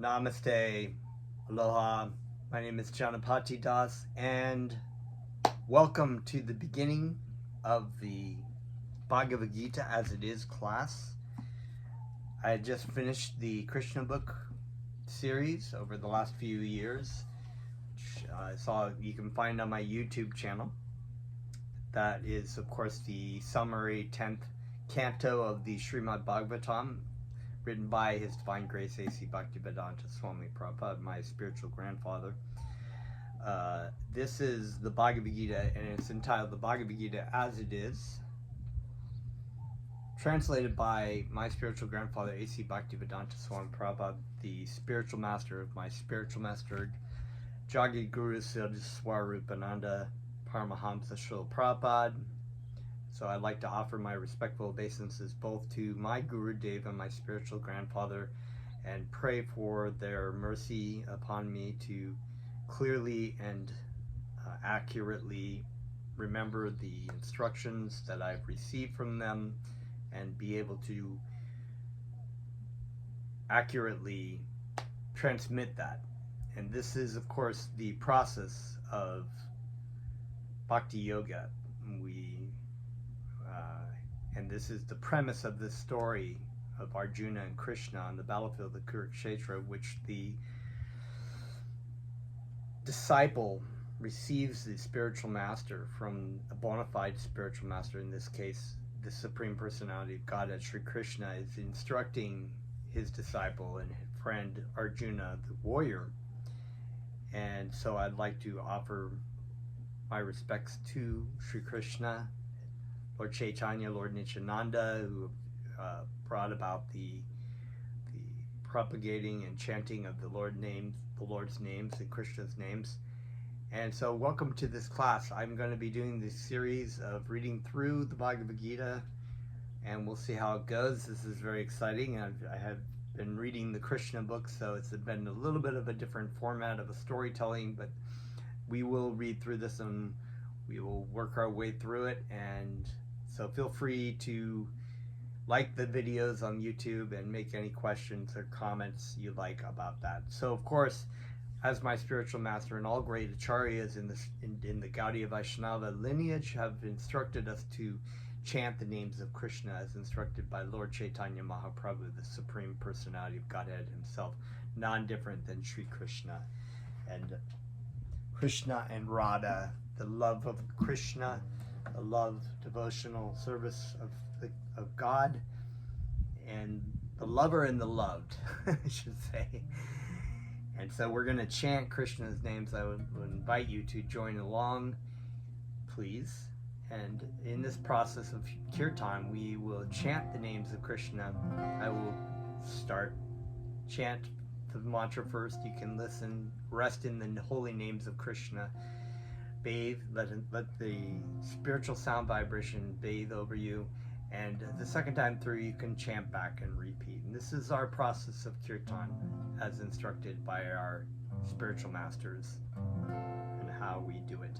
Namaste, aloha. My name is Janapati Das, and welcome to the beginning of the Bhagavad Gita as it is class. I had just finished the Krishna book series over the last few years, which I saw you can find on my YouTube channel. That is, of course, the summary 10th canto of the Srimad Bhagavatam, written by His Divine Grace A.C. Bhaktivedanta Swami Prabhupada, my spiritual grandfather. This is the Bhagavad Gita, and it's entitled The Bhagavad Gita as It Is, translated by my spiritual grandfather A.C. Bhaktivedanta Swami Prabhupada, the spiritual master of my spiritual master, Jagad Guru Swarupananda Paramahamsa Srila Prabhupada. So I'd like to offer my respectful obeisances both to my Guru Dev and my spiritual grandfather, and pray for their mercy upon me to clearly and accurately remember the instructions that I've received from them and be able to accurately transmit that. And this is, of course, the process of Bhakti Yoga. And this is the premise of this story of Arjuna and Krishna on the battlefield of Kurukshetra, which the disciple receives the spiritual master from a bona fide spiritual master. In this case, the Supreme Personality of Godhead, Sri Krishna, is instructing his disciple and his friend Arjuna, the warrior. And so I'd like to offer my respects to Sri Krishna, Lord Chaitanya, Lord Nityananda, who brought about the propagating and chanting of the Lord's names and Krishna's names. And so welcome to this class. I'm going to be doing this series of reading through the Bhagavad Gita, and we'll see how it goes. This is very exciting. I have been reading the Krishna book, so it's been a little bit of a different format of a storytelling, but we will read through this and we will work our way through it. And so feel free to like the videos on YouTube and make any questions or comments you like about that. So, of course, as my spiritual master and all great acharyas in the Gaudiya Vaishnava lineage have instructed us to chant the names of Krishna as instructed by Lord Chaitanya Mahaprabhu, the Supreme Personality of Godhead himself, non-different than Sri Krishna. And Krishna and Radha, the love of Krishna, the love, devotional service of God, and the lover and the loved, I should say. And so we're going to chant Krishna's names. I would invite you to join along, please. And in this process of kirtan, we will chant the names of Krishna. I will chant the mantra first. You can listen, rest in the holy names of Krishna. Bathe, let the spiritual sound vibration bathe over you, and the second time through you can chant back and repeat. And this is our process of kirtan as instructed by our spiritual masters and how we do it.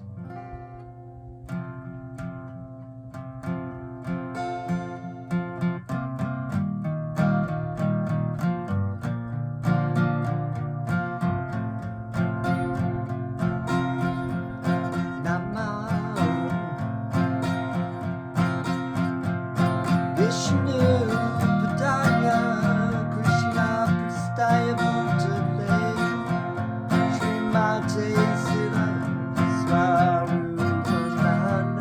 Swarupananda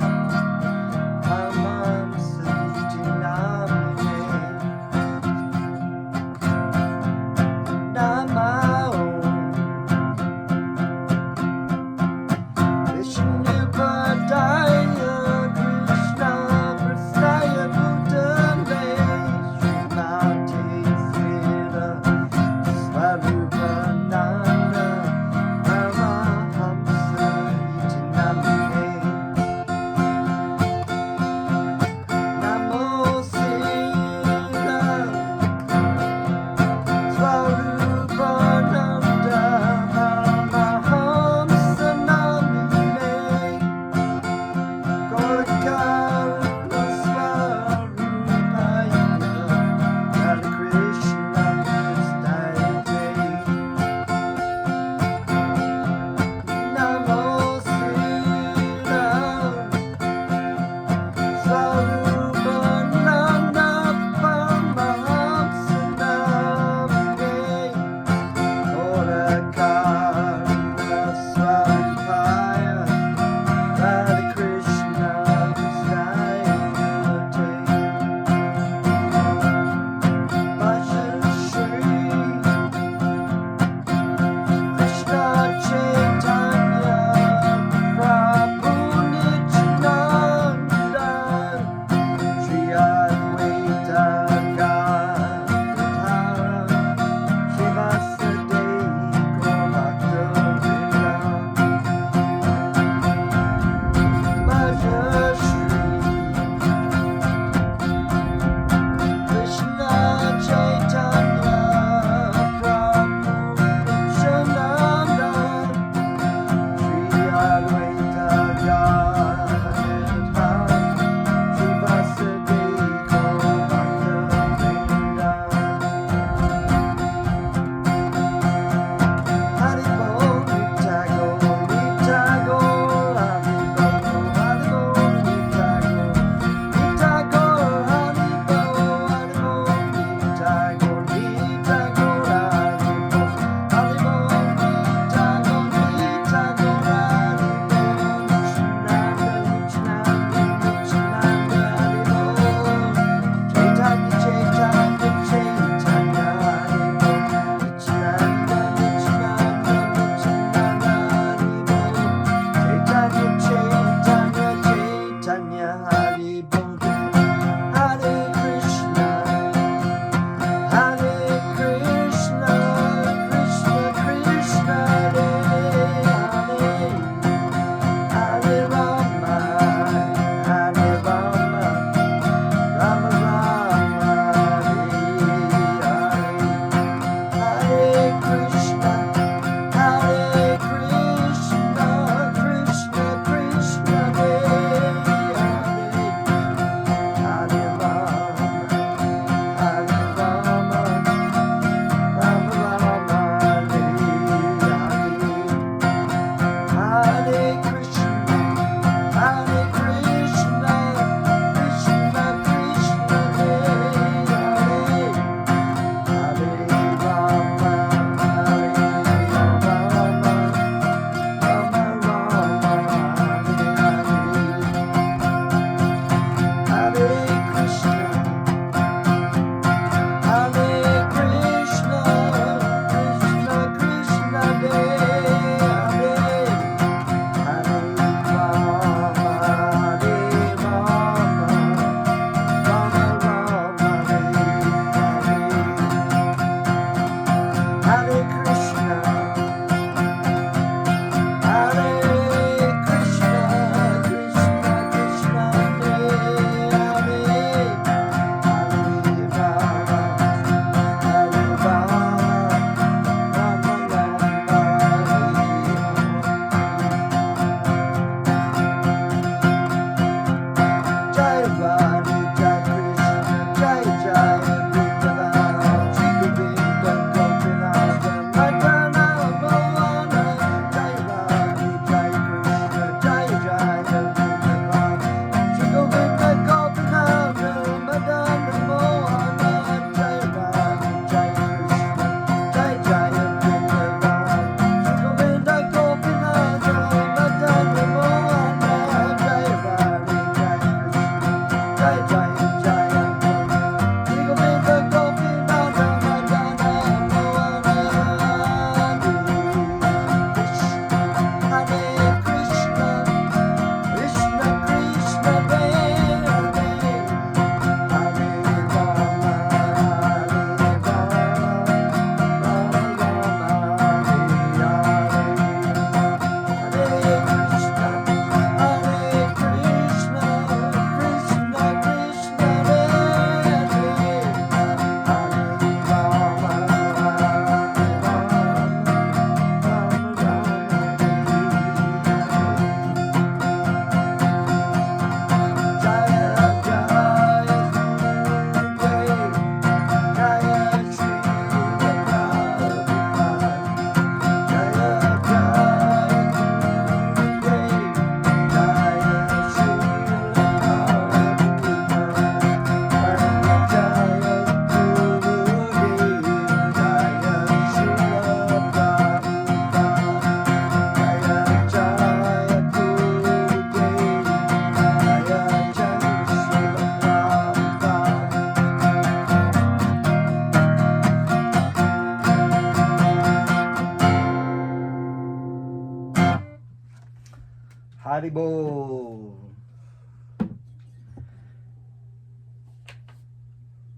Haribo.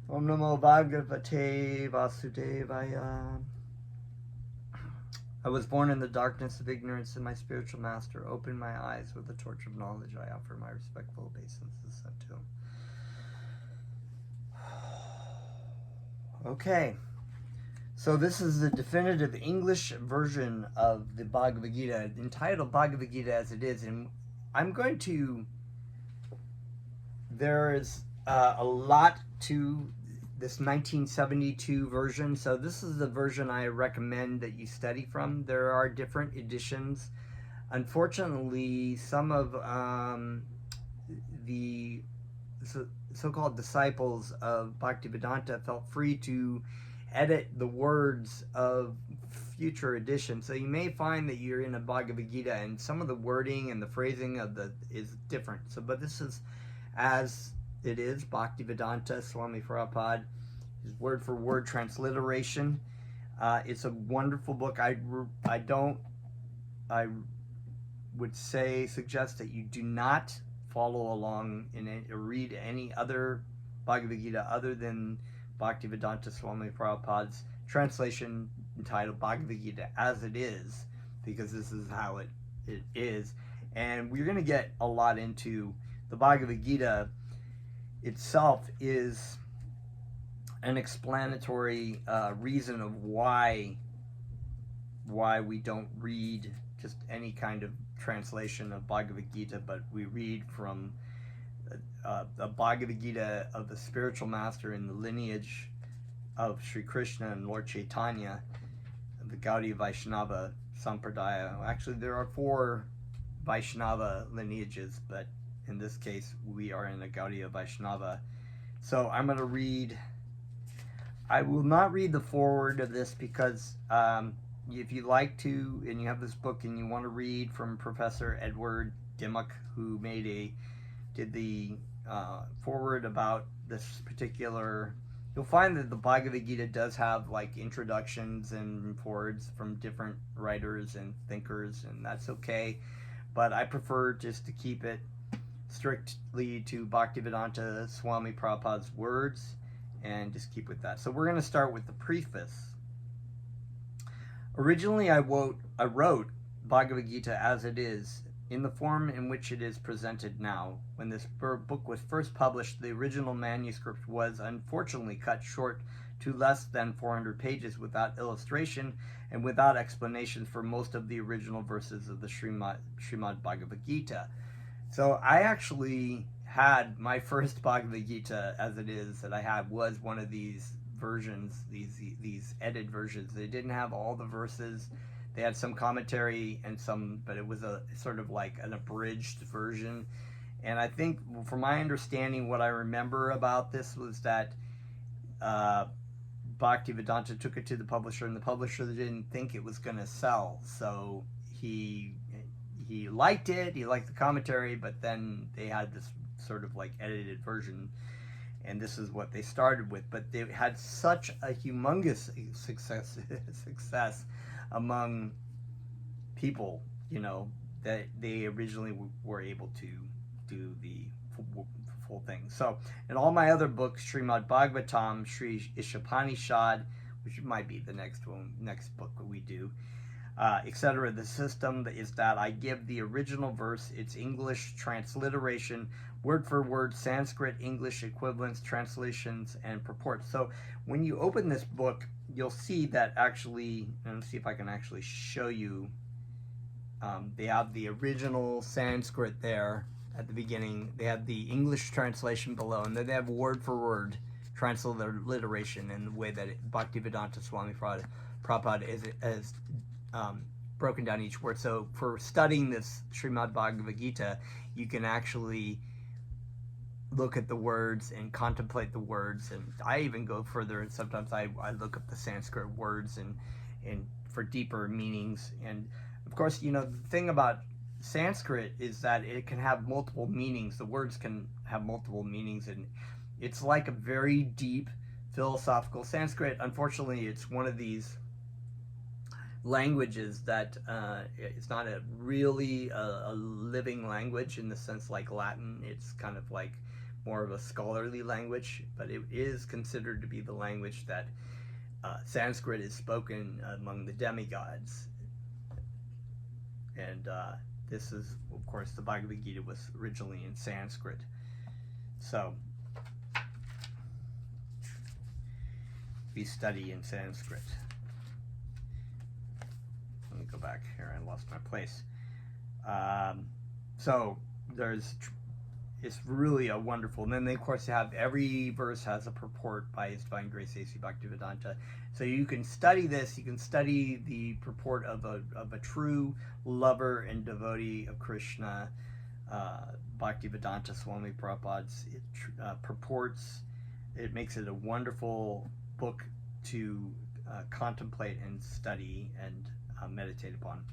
Om Namo Bhagavate Vasudevaya. I was born in the darkness of ignorance, and my spiritual master opened my eyes with the torch of knowledge. I offer my respectful obeisances unto him. Okay, so this is the definitive English version of the Bhagavad Gita, entitled Bhagavad Gita as it is, and I'm going to, there is a lot to this 1972 version, so this is the version I recommend that you study from. There are different editions. Unfortunately, some of the so-called disciples of Bhaktivedanta felt free to edit the words of future editions. So you may find that you're in a Bhagavad Gita and some of the wording and the phrasing of is different. So, but this is as it is, Bhaktivedanta Swami Prabhupada, his word for word transliteration. It's a wonderful book. I would suggest that you do not follow along or read any other Bhagavad Gita other than Bhaktivedanta Swami Prabhupada's translation entitled Bhagavad Gita as it is, because this is how it is. And we're going to get a lot into the Bhagavad Gita itself. Is an explanatory reason of why we don't read just any kind of translation of Bhagavad Gita, but we read from the Bhagavad Gita of the spiritual master in the lineage of Sri Krishna and Lord Chaitanya, the Gaudiya Vaishnava Sampradaya. Actually, there are 4 Vaishnava lineages, but in this case, we are in the Gaudiya Vaishnava. So I'm going to read, I will not read the foreword of this because if you like to, and you have this book and you want to read from Professor Edward Dimmock, who did the foreword about this particular, you'll find that the Bhagavad Gita does have like introductions and forewords from different writers and thinkers, and that's okay. But I prefer just to keep it strictly to Bhaktivedanta Swami Prabhupada's words and just keep with that. So we're going to start with the preface. Originally, I wrote Bhagavad Gita as it is, in the form in which it is presented now. When this book was first published, the original manuscript was unfortunately cut short to less than 400 pages without illustration and without explanations for most of the original verses of the Srimad Bhagavad Gita. So I actually had my first Bhagavad Gita as it is that I had was one of these versions, these edited versions. They didn't have all the verses. They had some commentary and some, but it was a sort of like an abridged version. And I think, from my understanding, what I remember about this was that Bhaktivedanta took it to the publisher, and the publisher didn't think it was going to sell. So he liked it, he liked the commentary, but then they had this sort of like edited version, and this is what they started with. But they had such a humongous success among people, that they originally were able to do the full thing. So in all my other books, Srimad Bhagavatam, Sri Ishopanishad, which might be the next book that we do, etc. The system is that I give the original verse, its English transliteration, word for word, Sanskrit, English equivalents, translations, and purports. So when you open this book, you'll see that actually, and let's see if I can actually show you, they have the original Sanskrit there at the beginning, they have the English translation below, and then they have word for word transliteration in the way that Bhaktivedanta Swami Prabhupada is broken down each word. So for studying this Srimad Bhagavad Gita, you can actually look at the words and contemplate the words, and I even go further, and sometimes I look up the Sanskrit words and for deeper meanings. And of course, the thing about Sanskrit is that it can have multiple meanings. The words can have multiple meanings, and it's like a very deep philosophical Sanskrit. Unfortunately, it's one of these languages that it's not a really a living language in the sense like Latin. It's kind of like more of a scholarly language, but it is considered to be the language that Sanskrit is spoken among the demigods. And this is, of course, the Bhagavad Gita was originally in Sanskrit. So we study in Sanskrit. Let me go back here. I lost my place. So it's really a wonderful. And then they, of course, have every verse has a purport by His Divine Grace A.C. Bhaktivedanta. So you can study this. You can study the purport of a true lover and devotee of Krishna. Bhaktivedanta Swami Prabhupada's purports. It makes it a wonderful book to contemplate and study and meditate upon.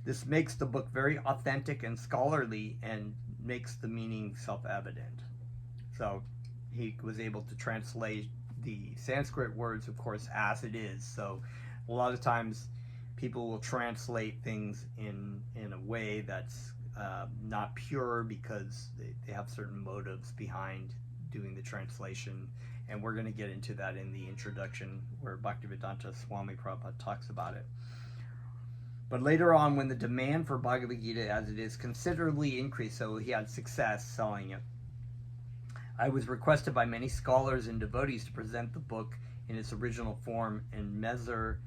This makes the book very authentic and scholarly and makes the meaning self-evident. So he was able to translate the Sanskrit words, of course, as it is. So a lot of times people will translate things in a way that's not pure because they have certain motives behind doing the translation. And we're going to get into that in the introduction where Bhaktivedanta Swami Prabhupada talks about it. But later on, when the demand for Bhagavad Gita as it is considerably increased, so he had success selling it, I was requested by many scholars and devotees to present the book in its original form, and Messer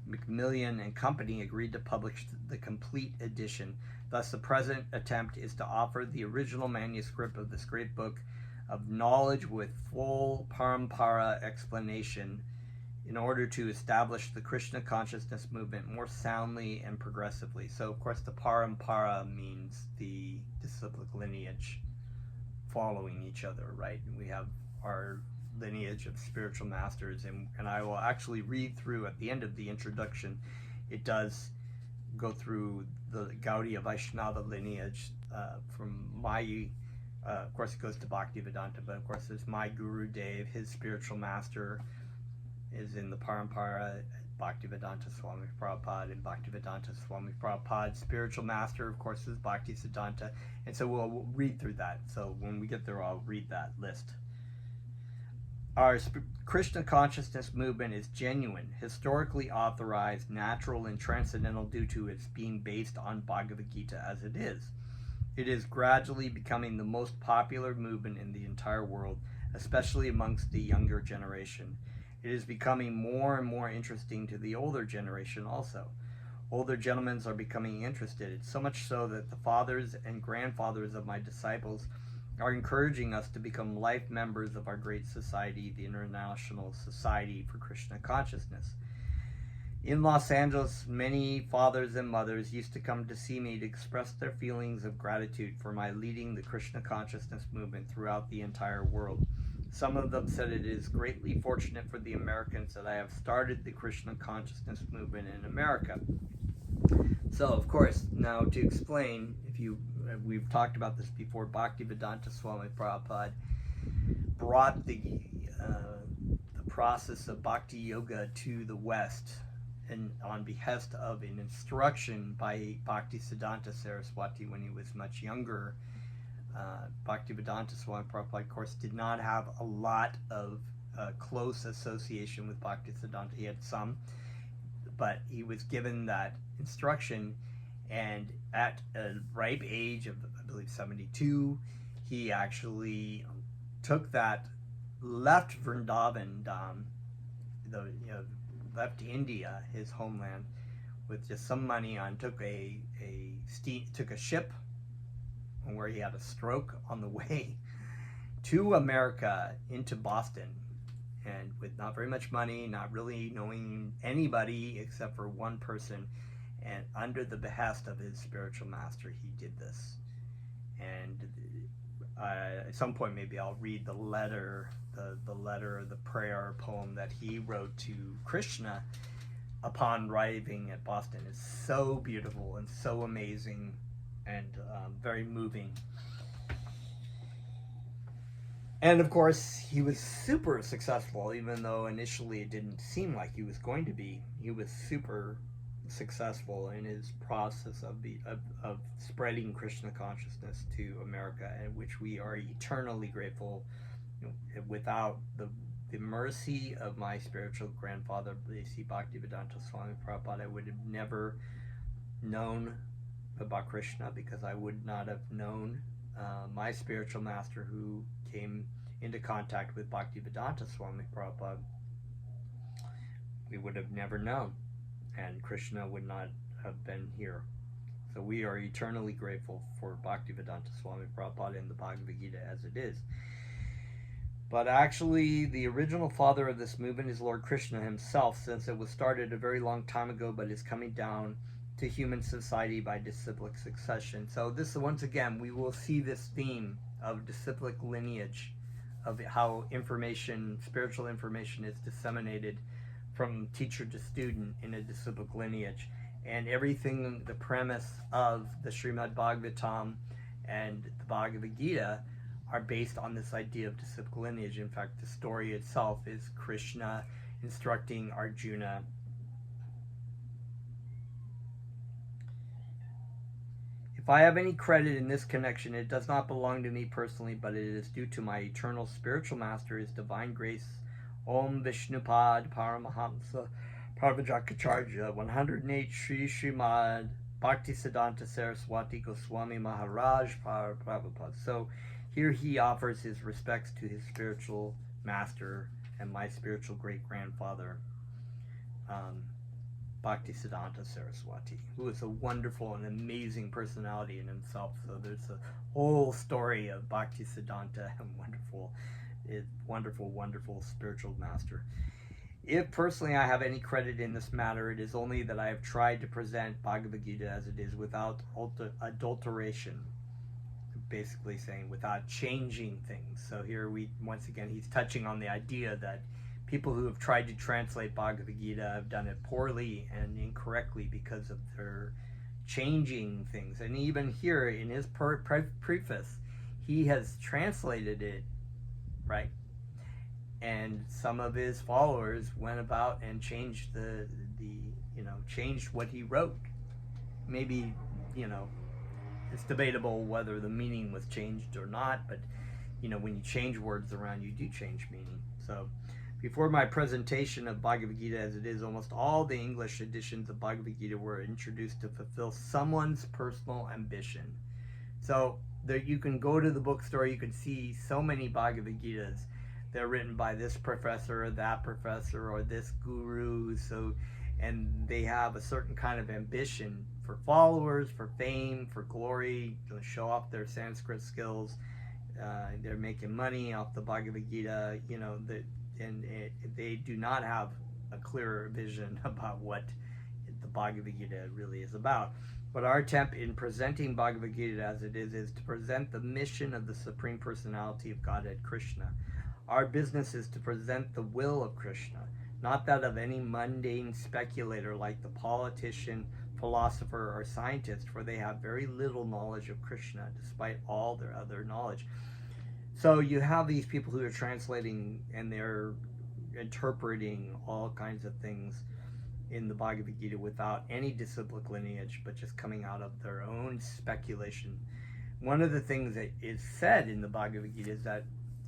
Macmillan and Company agreed to publish the complete edition. Thus, the present attempt is to offer the original manuscript of this great book of knowledge with full parampara explanation in order to establish the Krishna consciousness movement more soundly and progressively. So, of course, the parampara means the disciplic lineage following each other, right? And we have our lineage of spiritual masters, and I will actually read through at the end of the introduction. It does go through the Gaudiya Vaishnava lineage from my, of course it goes to Bhaktivedanta, but of course there's my Guru Dev, his spiritual master is in the Parampara, Bhaktivedanta Swami Prabhupada, and Bhaktivedanta Swami Prabhupada's spiritual master, of course, is Bhaktisiddhanta. And so we'll read through that. So when we get there, I'll read that list. Our Krishna consciousness movement is genuine, historically authorized, natural, and transcendental due to its being based on Bhagavad Gita as it is. It is gradually becoming the most popular movement in the entire world, especially amongst the younger generation. It is becoming more and more interesting to the older generation also. Older gentlemen are becoming interested, so much so that the fathers and grandfathers of my disciples are encouraging us to become life members of our great society, the International Society for Krishna Consciousness. In Los Angeles, many fathers and mothers used to come to see me to express their feelings of gratitude for my leading the Krishna Consciousness movement throughout the entire world. Some of them said it is greatly fortunate for the Americans that I have started the Krishna Consciousness movement in America. So, of course, now to explain, we've talked about this before, Bhaktivedanta Swami Prabhupada brought the process of Bhakti Yoga to the West, and on behest of an instruction by Bhaktisiddhanta Saraswati when he was much younger. Bhaktivedanta Swami Prabhupada, of course, did not have a lot of close association with Bhaktisiddhanta. He had some, but he was given that instruction, and at a ripe age of, I believe, 72, he actually took that, left Vrindavan, left India, his homeland, with just some money on, took a ship, where he had a stroke on the way to America, into Boston, and with not very much money, not really knowing anybody except for one person, and under the behest of his spiritual master, he did this. And at some point maybe I'll read the letter, the prayer poem that he wrote to Krishna upon arriving at Boston. It's so beautiful and so amazing, and very moving. And of course, he was super successful, even though initially it didn't seem like he was going to be. He was super successful in his process of spreading Krishna consciousness to America, and which we are eternally grateful. Without the mercy of my spiritual grandfather, B.C. Bhaktivedanta Swami Prabhupada, I would have never known about Krishna, because I would not have known my spiritual master who came into contact with Bhaktivedanta Swami Prabhupada. We would have never known, and Krishna would not have been here. So we are eternally grateful for Bhaktivedanta Swami Prabhupada and the Bhagavad Gita as it is. But actually, the original father of this movement is Lord Krishna himself, since it was started a very long time ago, but is coming down to human society by disciplic succession. So this, once again, we will see this theme of disciplic lineage, of how information, spiritual information, is disseminated from teacher to student in a disciplic lineage. And everything, the premise of the Srimad Bhagavatam and the Bhagavad Gita are based on this idea of disciplic lineage. In fact, the story itself is Krishna instructing Arjuna. If I have any credit in this connection, it does not belong to me personally, but it is due to my eternal spiritual master, his divine grace, Om Vishnupad Paramahamsa Parvajakacharya, 108 Sri Srimad Bhaktisiddhanta Saraswati Goswami Maharaj Prabhupada. So here he offers his respects to his spiritual master and my spiritual great-grandfather, Bhaktisiddhanta Saraswati, who is a wonderful and amazing personality in himself. So there's a whole story of Bhaktisiddhanta and wonderful spiritual master. If personally I have any credit in this matter, it is only that I have tried to present Bhagavad Gita as it is, without adulteration. Basically saying without changing things. So here once again he's touching on the idea that people who have tried to translate Bhagavad Gita have done it poorly and incorrectly because of their changing things. And even here in his preface, he has translated it right, and some of his followers went about and changed changed what he wrote. Maybe, it's debatable whether the meaning was changed or not, but when you change words around, you do change meaning. So before my presentation of Bhagavad Gita as it is, almost all the English editions of Bhagavad Gita were introduced to fulfill someone's personal ambition. So there, you can go to the bookstore, you can see so many Bhagavad Gitas. They're written by this professor or that professor or this guru, and they have a certain kind of ambition for followers, for fame, for glory, to show off their Sanskrit skills. They're making money off the Bhagavad Gita, and they do not have a clearer vision about what the Bhagavad Gita really is about. But our attempt in presenting Bhagavad Gita as it is to present the mission of the Supreme Personality of Godhead, Krishna. Our business is to present the will of Krishna, not that of any mundane speculator like the politician, philosopher, or scientist, for they have very little knowledge of Krishna, despite all their other knowledge. So you have these people who are translating and they're interpreting all kinds of things in the Bhagavad Gita without any disciplic lineage, but just coming out of their own speculation. One of the things that is said in the Bhagavad Gita is that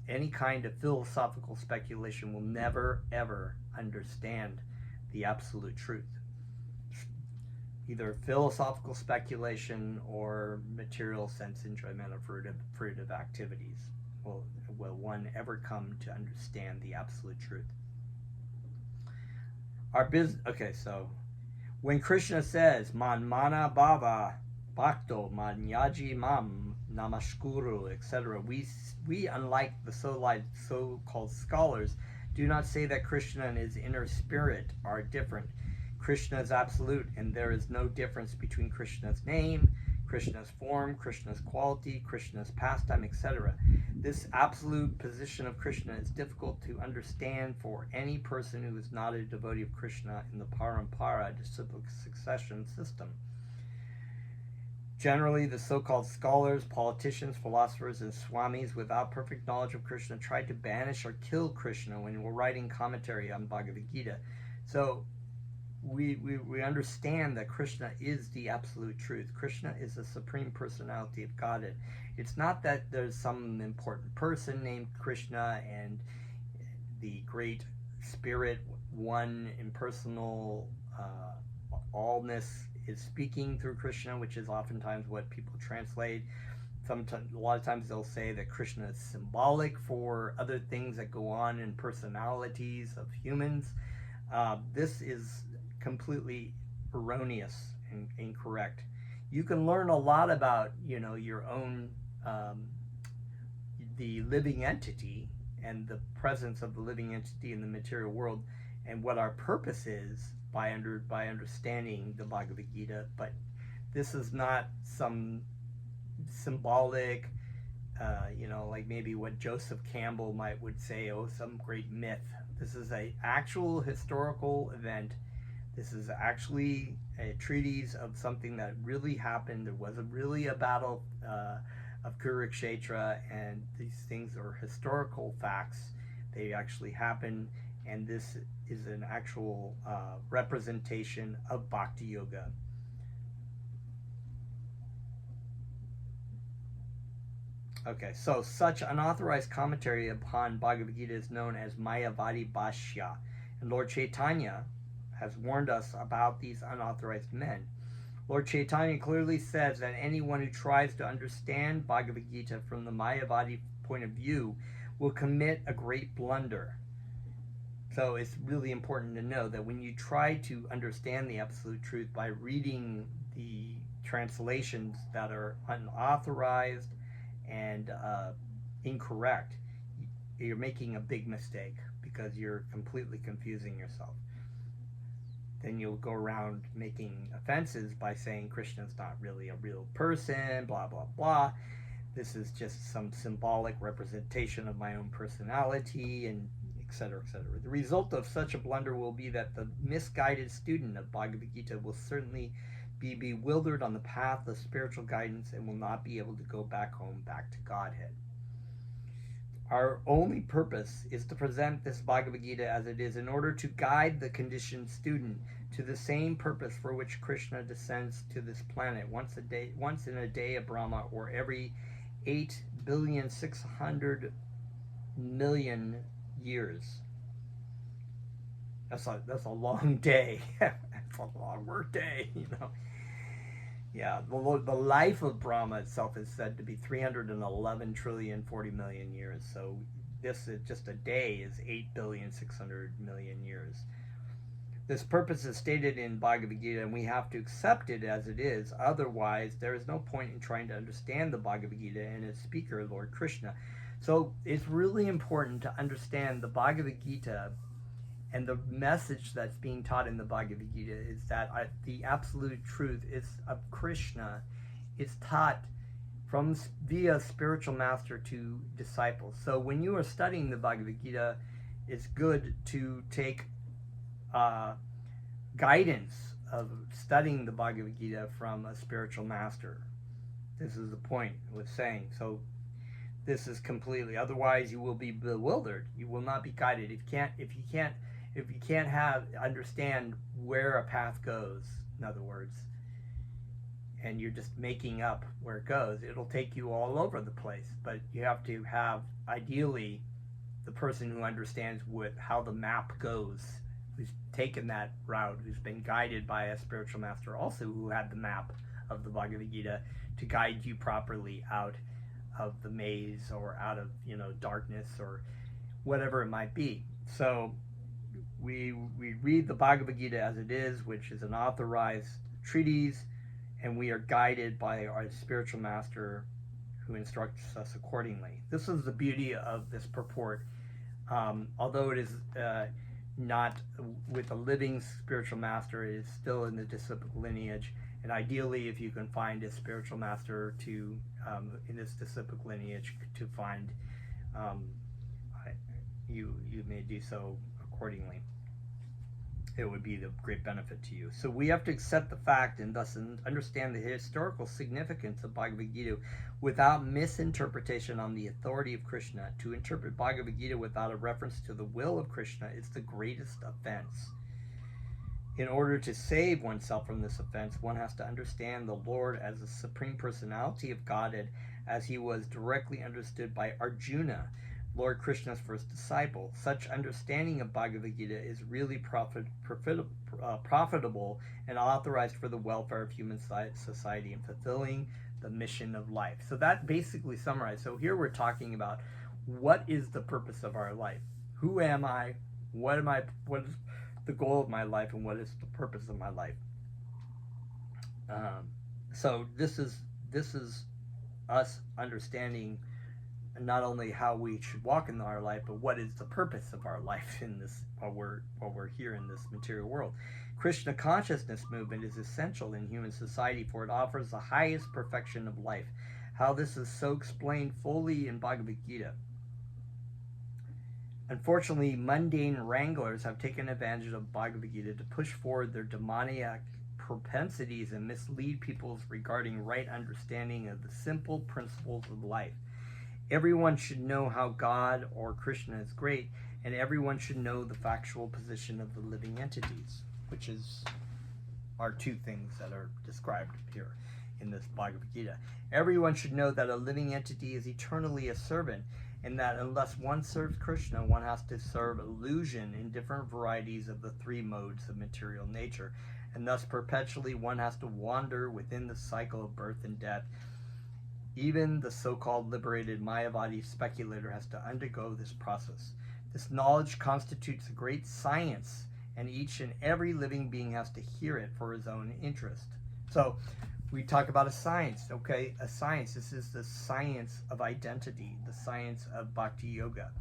any kind of philosophical speculation will never, ever understand the absolute truth. Either philosophical speculation or material sense enjoyment of fruitive activities will one ever come to understand the absolute truth. Okay, so when Krishna says man mana bhava bhakto manyaji mam namaskuru, etc., we unlike the so-called scholars, do not say that Krishna and his inner spirit are different. Krishna is absolute, and there is no difference between Krishna's name, Krishna's form, Krishna's quality, Krishna's pastime, etc. This absolute position of Krishna is difficult to understand for any person who is not a devotee of Krishna in the parampara disciplic succession system. Generally, the so-called scholars, politicians, philosophers, and swamis without perfect knowledge of Krishna tried to banish or kill Krishna when they were writing commentary on Bhagavad Gita. So we understand that Krishna is the absolute truth. Krishna is the supreme personality of Godhead. It's not that there's some important person named Krishna and the great spirit, one impersonal allness is speaking through Krishna, which is oftentimes what people translate. Sometimes, a lot of times they'll say that Krishna is symbolic for other things that go on in personalities of humans. This is completely erroneous and incorrect. You can learn a lot about, your own, the living entity and the presence of the living entity in the material world and what our purpose is by understanding the Bhagavad Gita. But this is not some symbolic, like maybe what Joseph Campbell would say, some great myth. This is an actual historical event. This is actually a treatise of something that really happened. There was really a battle of Kurukshetra, and these things are historical facts. They actually happened, and this is an actual representation of Bhakti Yoga. Okay, so such unauthorized commentary upon Bhagavad Gita is known as Mayavadi Bhashya, and Lord Chaitanya has warned us about these unauthorized men. Lord Chaitanya clearly says that anyone who tries to understand Bhagavad Gita from the Mayavadi point of view will commit a great blunder. So it's really important to know that when you try to understand the absolute truth by reading the translations that are unauthorized and incorrect, you're making a big mistake because you're completely confusing yourself. Then you'll go around making offenses by saying Krishna's not really a real person, blah, blah, blah. This is just some symbolic representation of my own personality, and etc., etc. The result of such a blunder will be that the misguided student of Bhagavad Gita will certainly be bewildered on the path of spiritual guidance and will not be able to go back home, back to Godhead. Our only purpose is to present this Bhagavad Gita as it is in order to guide the conditioned student to the same purpose for which Krishna descends to this planet once in a day of Brahma, or every 8,600,000,000 years. That's a long day. That's a long work day, Yeah, the life of Brahma itself is said to be 311,040,000,000 years. So this is just a day is 8,600,000,000 years. This purpose is stated in Bhagavad Gita, and we have to accept it as it is. Otherwise, there is no point in trying to understand the Bhagavad Gita and its speaker, Lord Krishna. So it's really important to understand the Bhagavad Gita, and the message that's being taught in the Bhagavad Gita is that the absolute truth is of Krishna is taught via spiritual master to disciples. So when you are studying the Bhagavad Gita, it's good to take guidance of studying the Bhagavad Gita from a spiritual master. This is the point with saying. So this is completely, otherwise you will be bewildered. You will not be guided. If you can't understand where a path goes, in other words, and you're just making up where it goes, it'll take you all over the place. But you have to have, ideally, the person who understands how the map goes, who's taken that route, who's been guided by a spiritual master also who had the map of the Bhagavad Gita to guide you properly out of the maze or out of darkness or whatever it might be. So we read the Bhagavad Gita as it is, which is an authorized treatise, and we are guided by our spiritual master who instructs us accordingly. This is the beauty of this purport. Although it is not with a living spiritual master, it is still in the disciplic lineage, and ideally if you can find a spiritual master to in this disciplic lineage to find, you may do so accordingly. It would be the great benefit to you. So we have to accept the fact and thus understand the historical significance of Bhagavad Gita without misinterpretation on the authority of Krishna. To interpret Bhagavad Gita without a reference to the will of Krishna is the greatest offense. In order to save oneself from this offense, one has to understand the Lord as the supreme personality of Godhead, as he was directly understood by Arjuna, Lord Krishna's first disciple. Such understanding of Bhagavad Gita is really profitable and authorized for the welfare of human society and fulfilling the mission of life. So that basically summarized. So here we're talking about what is the purpose of our life? Who am I? What am I? What is the goal of my life, and what is the purpose of my life? So this is us understanding not only how we should walk in our life, but what is the purpose of our life in this while we're here in this material world. Krishna consciousness movement is essential in human society, for it offers the highest perfection of life. How this is so explained fully in Bhagavad Gita. Unfortunately, mundane wranglers have taken advantage of Bhagavad Gita to push forward their demoniac propensities and mislead people regarding right understanding of the simple principles of life. Everyone should know how God or Krishna is great, and everyone should know the factual position of the living entities, which are two things that are described here in this Bhagavad Gita. Everyone should know that a living entity is eternally a servant, and that unless one serves Krishna, one has to serve illusion in different varieties of the three modes of material nature, and thus perpetually one has to wander within the cycle of birth and death. Even the so-called liberated Mayavadi speculator has to undergo this process. This knowledge constitutes a great science, and each and every living being has to hear it for his own interest. So we talk about a science, okay? A science. This is the science of identity, the science of Bhakti Yoga.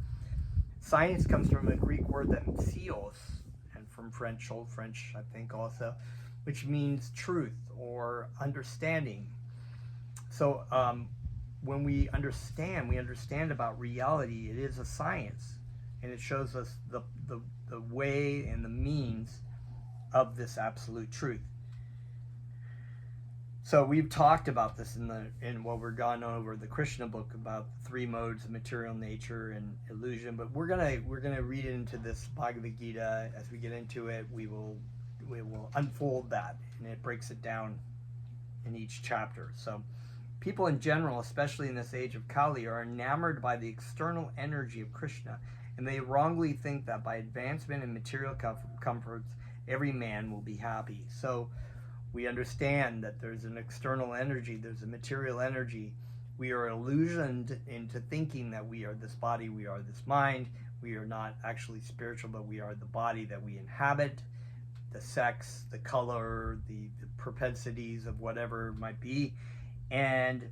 Science comes from a Greek word that scios, and from French, Old French, I think also, which means truth or understanding. So when we understand about reality. It is a science, and it shows us the way and the means of this absolute truth. So we've talked about this in what we're gone over the Krishna book about the three modes of material nature and illusion. But we're gonna read into this Bhagavad Gita. As we get into it, we will unfold that, and it breaks it down in each chapter. So people in general, especially in this age of Kali, are enamored by the external energy of Krishna, and they wrongly think that by advancement in material comforts, every man will be happy. So we understand that there's an external energy, there's a material energy. We are illusioned into thinking that we are this body, we are this mind. We are not actually spiritual, but we are the body that we inhabit, the sex, the color, the propensities of whatever it might be. And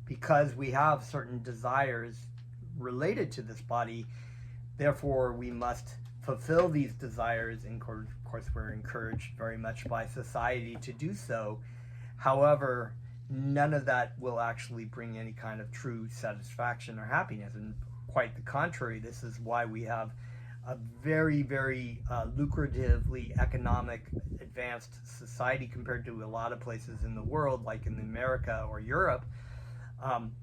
because we have certain desires related to this body, therefore we must fulfill these desires. And of course, we're encouraged very much by society to do so. However, none of that will actually bring any kind of true satisfaction or happiness, and quite the contrary. This is why we have a very, very lucratively economic advanced society compared to a lot of places in the world, like in America or Europe.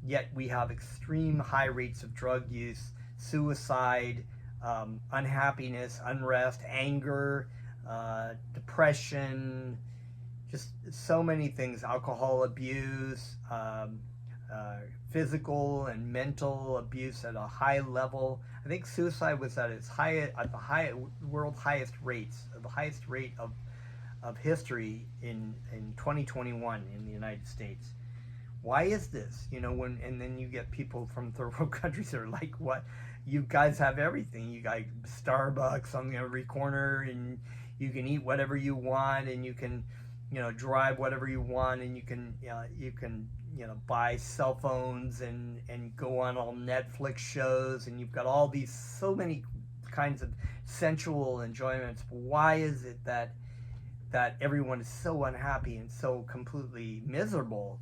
Yet we have extreme high rates of drug use, suicide, unhappiness, unrest, anger, depression, just so many things, alcohol abuse, physical and mental abuse at a high level. I think suicide was at the world highest rates, the highest rate of history in 2021 in the United States. Why is this? And then you get people from third world countries that are like, what? You guys have everything. You got Starbucks on every corner, and you can eat whatever you want, and you can, drive whatever you want, and you can buy cell phones and go on all Netflix shows, and you've got all these so many kinds of sensual enjoyments. Why is it that everyone is so unhappy and so completely miserable?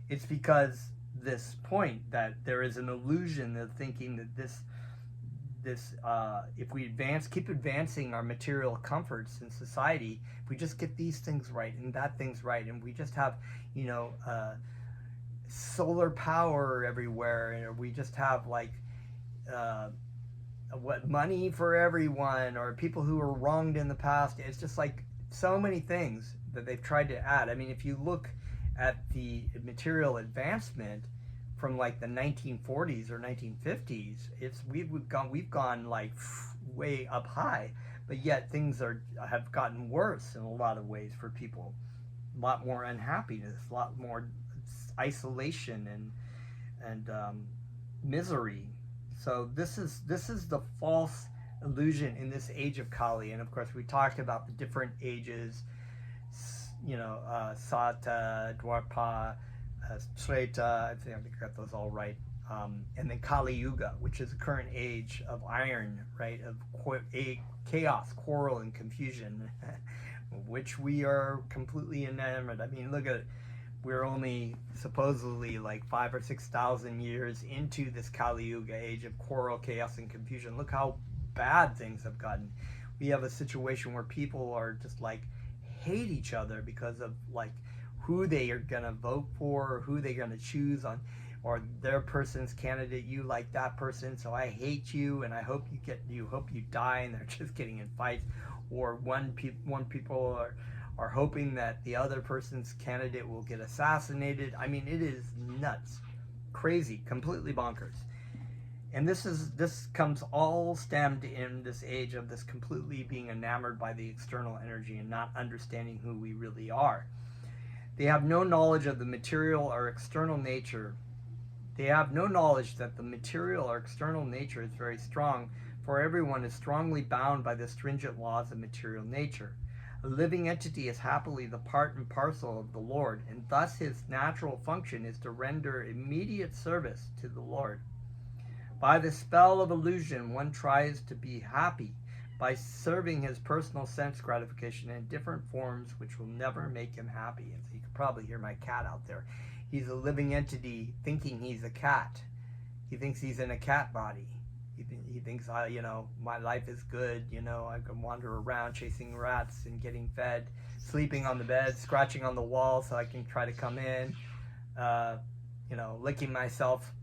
It's because this point that there is an illusion of thinking that this if we keep advancing our material comforts in society, if we just get these things right and that thing's right, and we just have solar power everywhere, and we just have what money for everyone, or people who were wronged in the past. It's just like so many things that they've tried to add. I mean, if you look at the material advancement from like the 1940s or 1950s, we've gone like way up high, but yet things have gotten worse in a lot of ways for people. A lot more unhappiness, a lot more isolation and misery. So this is the false illusion in this age of Kali. And of course, we talked about the different ages, Sata, Dwapara, Treta. I think I got those all right. And then Kali Yuga, which is the current age of iron, right? Of chaos, quarrel, and confusion, which we are completely enamored. I mean, look at it. We're only supposedly like 5,000 or 6,000 years into this Kali Yuga age of quarrel, chaos, and confusion. Look how bad things have gotten. We have a situation where people are just like hate each other because of like who they are gonna vote for, or who they're gonna choose on, or their person's candidate. You like that person, so I hate you, and I hope you die, and they're just getting in fights. Or one people are hoping that the other person's candidate will get assassinated. I mean, it is nuts, crazy, completely bonkers. And this comes all stemmed in this age of this completely being enamored by the external energy and not understanding who we really are. They have no knowledge of the material or external nature. They have no knowledge that the material or external nature is very strong, for everyone is strongly bound by the stringent laws of material nature. A living entity is happily the part and parcel of the Lord, and thus his natural function is to render immediate service to the Lord. By the spell of illusion, one tries to be happy by serving his personal sense gratification in different forms which will never make him happy. And so you can probably hear my cat out there. He's a living entity thinking he's a cat. He thinks he's in a cat body. He thinks, my life is good. I can wander around chasing rats and getting fed, sleeping on the bed, scratching on the wall so I can try to come in, licking myself,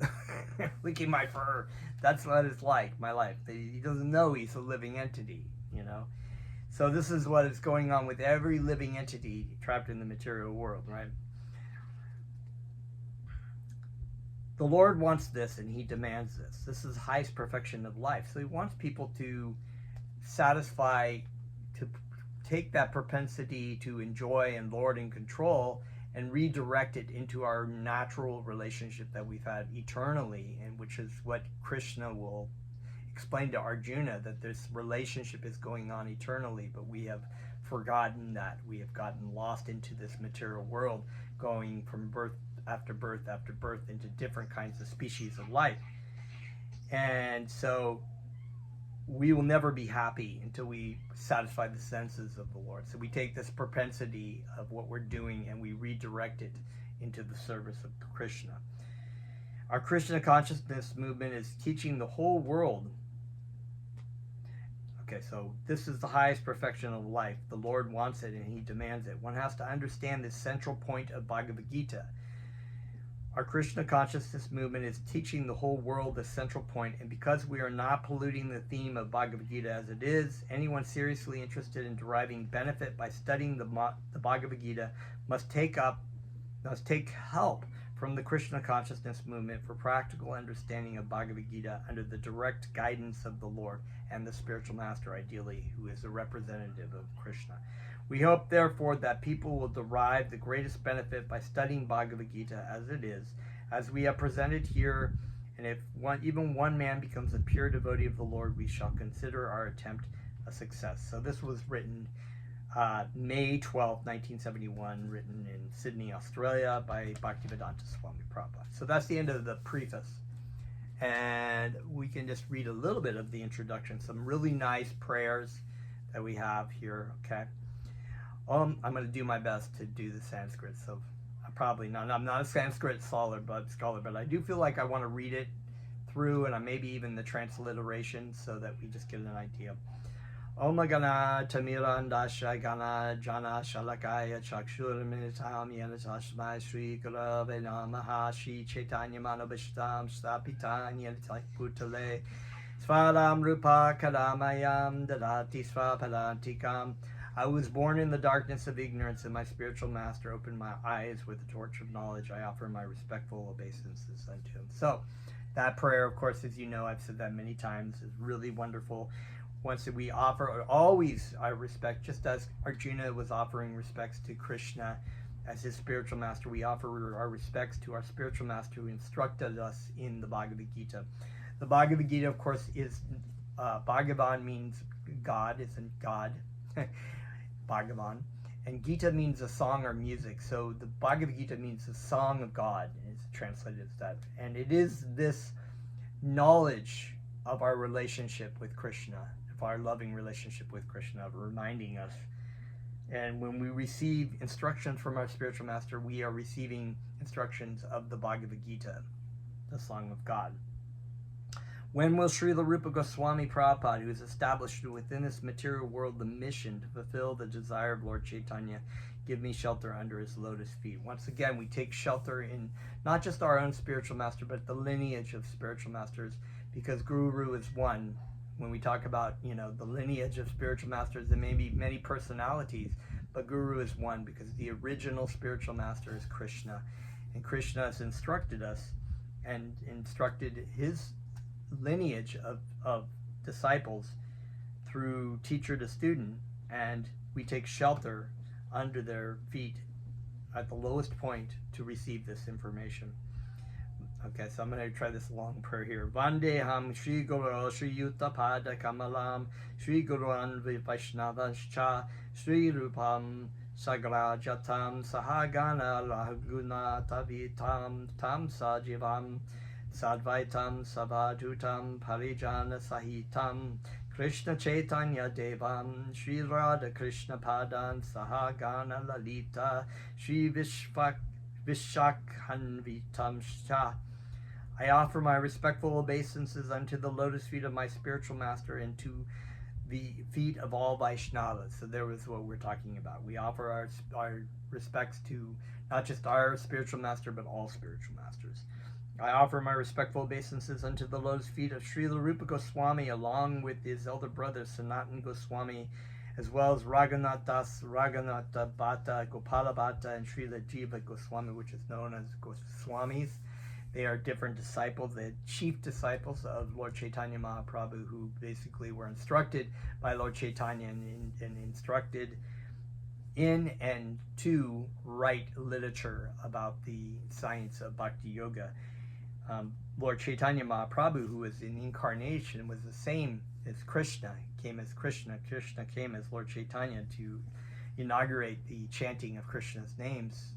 licking my fur. That's what it's like, my life. He doesn't know he's a living entity, So this is what is going on with every living entity trapped in the material world, right? The Lord wants this, and he demands this. This is highest perfection of life. So he wants people to take that propensity to enjoy and lord and control and redirect it into our natural relationship that we've had eternally, and which is what Krishna will explain to Arjuna, that this relationship is going on eternally, but we have forgotten that. We have gotten lost into this material world, going from birth after birth after birth into different kinds of species of life. And so we will never be happy until we satisfy the senses of the Lord. So we take this propensity of what we're doing and we redirect it into the service of Krishna. Our Krishna consciousness movement is teaching the whole world. Okay, so this is the highest perfection of life. The Lord wants it and he demands it. One has to understand this central point of Bhagavad Gita. Our Krishna consciousness movement is teaching the whole world this central point, and because we are not polluting the theme of Bhagavad Gita as it is, anyone seriously interested in deriving benefit by studying the Bhagavad Gita must take help from the Krishna consciousness movement for practical understanding of Bhagavad Gita under the direct guidance of the Lord and the spiritual master, ideally, who is a representative of Krishna. We hope, therefore, that people will derive the greatest benefit by studying Bhagavad Gita as it is, as we have presented here, and if even one man becomes a pure devotee of the Lord, we shall consider our attempt a success. So this was written May 12, 1971, written in Sydney, Australia, by Bhaktivedanta Swami Prabhupada. So that's the end of the preface. And we can just read a little bit of the introduction, some really nice prayers that we have here, okay? I'm going to do my best to do the Sanskrit, so I'm not a Sanskrit scholar, but I do feel like I want to read it through, and maybe even the transliteration, so that we just get an idea. Om Gana Tamirandasha Gana Jana Shalakaya Chakshur Minitam Yanatashmai Sri Gurave Namaha Shri Chaitanya Manobishtam Stapitan Yanatiputale Svalam Rupa Kadamayam Dadati Svapadantikam. I was born in the darkness of ignorance, and my spiritual master opened my eyes with the torch of knowledge. I offer my respectful obeisances unto him. So, that prayer, of course, as you know, I've said that many times, is really wonderful. Once we offer always our respect, just as Arjuna was offering respects to Krishna as his spiritual master, we offer our respects to our spiritual master who instructed us in the Bhagavad Gita. The Bhagavad Gita, of course, is Bhagavan means God, isn't God. Bhagavan. And Gita means a song or music. So the Bhagavad Gita means the song of God, is translated as that. And it is this knowledge of our relationship with Krishna, of our loving relationship with Krishna, reminding us. And when we receive instructions from our spiritual master, we are receiving instructions of the Bhagavad Gita, the song of God. When will Srila Rupa Goswami Prabhupada, who has established within this material world the mission to fulfill the desire of Lord Chaitanya, give me shelter under his lotus feet? Once again, we take shelter in not just our own spiritual master, but the lineage of spiritual masters, because Guru is one. When we talk about, the lineage of spiritual masters, there may be many personalities, but Guru is one, because the original spiritual master is Krishna. And Krishna has instructed us and instructed his lineage of disciples through teacher to student, and we take shelter under their feet at the lowest point to receive this information. Okay, so I'm going to try this long prayer here. Vandeham Shri Guru Shri Yuta Pada Kamalam Shri Guruan Vaishnavascha Shri Rupam Sagrajatam Sahagana Lahaguna Tavitam Tam Sajivam Sadvaitam Sabhadutam Parijana Sahitam Krishna Chaitanya Devam Shri Radha Krishna Padan Sahagana Lalita Shri Vishakhanvitam Shah. I offer my respectful obeisances unto the lotus feet of my spiritual master and to the feet of all Vaishnavas. So there was what we're talking about. We offer our respects to not just our spiritual master, but all spiritual masters. I offer my respectful obeisances unto the lotus feet of Srila Rupa Goswami, along with his elder brother Sanatan Goswami, as well as Raghunath Das, Raghunath Bhatta, Gopala Bhatta, and Srila Jiva Goswami, which is known as Goswamis. They are different disciples, the chief disciples of Lord Chaitanya Mahaprabhu, who basically were instructed by Lord Chaitanya and instructed in and to write literature about the science of Bhakti Yoga. Lord Chaitanya Mahaprabhu, who was in incarnation, was the same as Krishna. He came as Krishna. Krishna came as Lord Chaitanya to inaugurate the chanting of Krishna's names.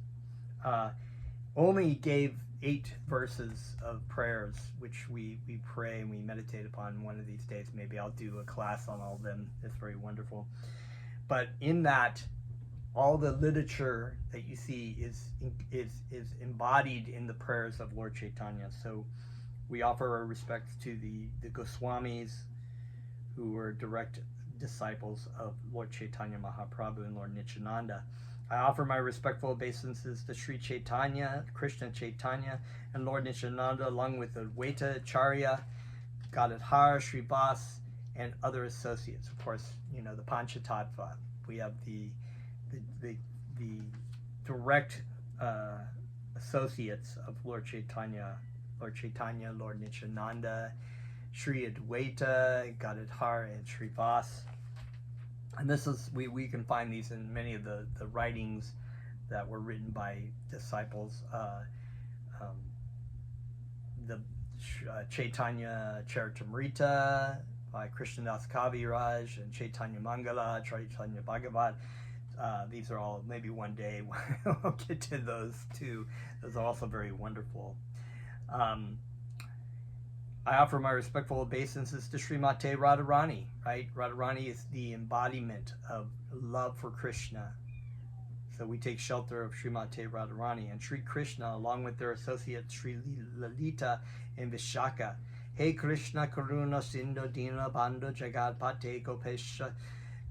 Only gave 8 verses of prayers, which we pray and we meditate upon one of these days. Maybe I'll do a class on all of them. It's very wonderful. But in that, all the literature that you see is embodied in the prayers of Lord Chaitanya. So we offer our respects to the Goswamis, who were direct disciples of Lord Chaitanya Mahaprabhu and Lord Nityananda. I offer my respectful obeisances to Sri Chaitanya, Krishna Chaitanya, and Lord Nityananda, along with the Advaita Acharya, Gadadhar, Sri Bas, and other associates. Of course, the Panchatattva. We have the direct associates of Lord Chaitanya, Lord Nityananda, Sri Advaita, Gadadhar, and Sri Bas. And this is, we can find these in many of the writings that were written by disciples. The Chaitanya Charitamrita by Krishnadas Kaviraj and Chaitanya Mangala, Chaitanya Bhagavat. These are all, maybe one day we'll get to those too. Those are also very wonderful. I offer my respectful obeisances to Srimate Radharani, right? Radharani is the embodiment of love for Krishna. So we take shelter of Srimate Radharani and Sri Krishna, along with their associates Sri Lalita and Vishaka. Hey Krishna Karuna Sindhu Dina Bandhu Jagadpate Gopesha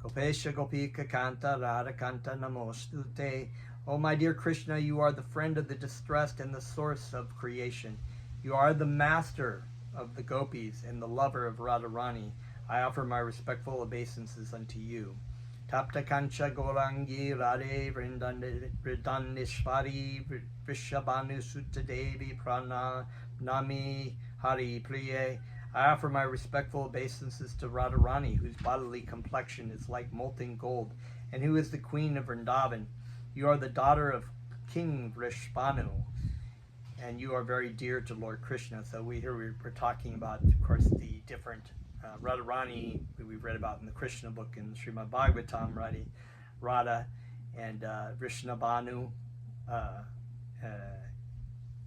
Gopika Kanta Radha Kanta Namostute. Oh my dear Krishna, you are the friend of the distressed and the source of creation. You are the master of the gopis and the lover of Radharani, I offer my respectful obeisances unto you. Tapta Kancha Gorangi Radhe Vrindaneshwari Vrishabhanu Sutta Devi Prana Nami Hari Priye. I offer my respectful obeisances to Radharani, whose bodily complexion is like molten gold, and who is the queen of Vrindavan. You are the daughter of King Vrishbhanu, and you are very dear to Lord Krishna. So we're talking about, of course, the different Radharani we've read about in the Krishna book in Srimad Bhagavatam, Radha, and Vrishnabhanu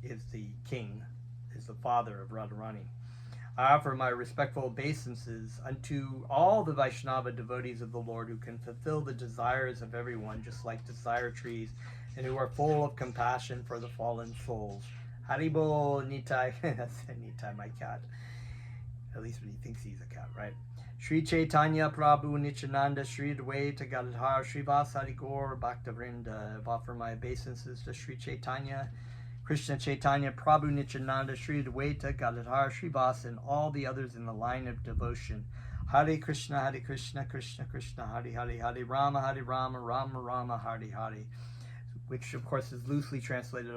is the king, is the father of Radharani. I offer my respectful obeisances unto all the Vaishnava devotees of the Lord who can fulfill the desires of everyone, just like desire trees, and who are full of compassion for the fallen souls. Haribo Nitai, that's Nitai, my cat. At least when he thinks he's a cat, right? Sri Chaitanya Prabhu Nityananda Sri Dvaita Gadadhar Srivasadi Gaur Bhaktavrinda. I offer my obeisances to Sri Chaitanya, Krishna Chaitanya Prabhu Nityananda Sri Dvaita Gadadhar Srivas, and all the others in the line of devotion. Hare Krishna, Krishna Krishna, Hare Hare, Hare Rama, Rama Rama, Hare Hare. Which, of course, is loosely translated,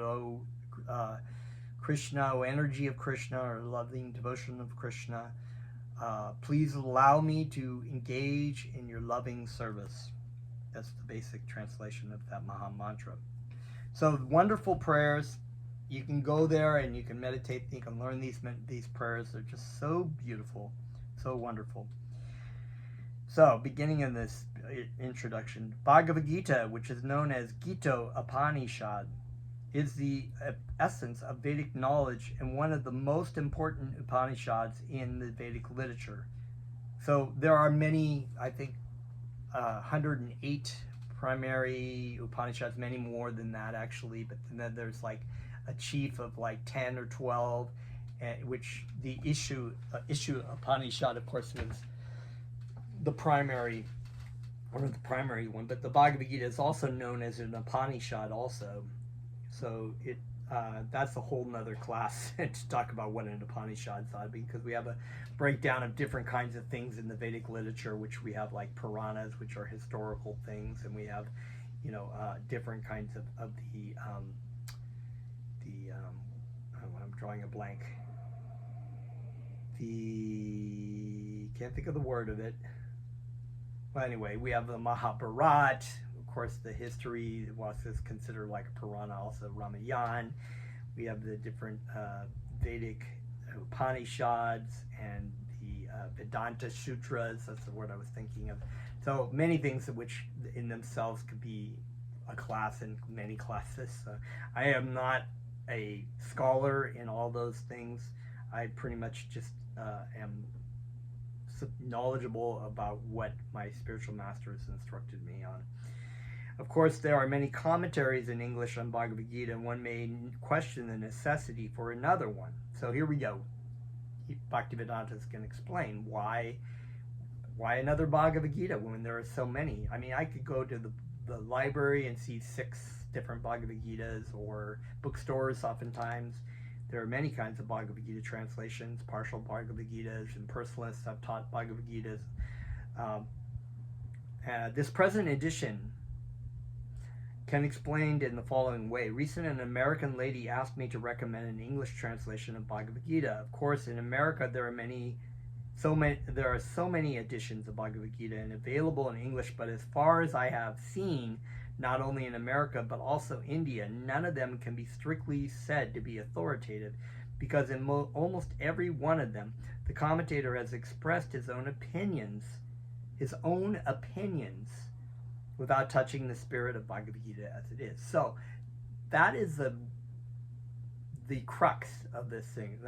Krishna, O energy of Krishna, or loving devotion of Krishna, please allow me to engage in your loving service. That's the basic translation of that Maha Mantra. So wonderful prayers. You can go there and you can meditate. You can learn these prayers. They're just so beautiful, so wonderful. So, beginning in this introduction, Bhagavad Gita, which is known as Gita Upanishad, is the essence of Vedic knowledge and one of the most important Upanishads in the Vedic literature. So there are many, I think, 108 primary Upanishads, many more than that actually, but then there's like a chief of like 10 or 12, which the issue Upanishad, of course, was the primary, one of the primary one, but the Bhagavad Gita is also known as an Upanishad also. So it that's a whole nother class to talk about what an Upanishad is, because we have a breakdown of different kinds of things in the Vedic literature, which we have like Puranas, which are historical things, and we have, different kinds of the I'm drawing a blank. Can't think of the word of it. Well, anyway, we have the Mahabharata. Of course, the history was considered like a Purana, also Ramayana. We have the different Vedic Upanishads and the Vedanta Sutras. That's the word I was thinking of. So many things which in themselves could be a class in many classes. I am not a scholar in all those things. I pretty much just am knowledgeable about what my spiritual masters instructed me on. Of course, there are many commentaries in English on Bhagavad Gita, and one may question the necessity for another one. So here we go. Bhaktivedanta is going to explain why another Bhagavad Gita when there are so many. I mean, I could go to the library and see 6 different Bhagavad Gitas, or bookstores oftentimes. There are many kinds of Bhagavad Gita translations, partial Bhagavad Gitas, and personalists have taught Bhagavad Gitas. This present edition can explained in the following way. Recently, an American lady asked me to recommend an English translation of Bhagavad Gita. Of course, in America, there are so many editions of Bhagavad Gita and available in English, but as far as I have seen, not only in America but also India, none of them can be strictly said to be authoritative, because in almost every one of them, the commentator has expressed his own opinions, without touching the spirit of Bhagavad Gita as it is. So that is the crux of this thing.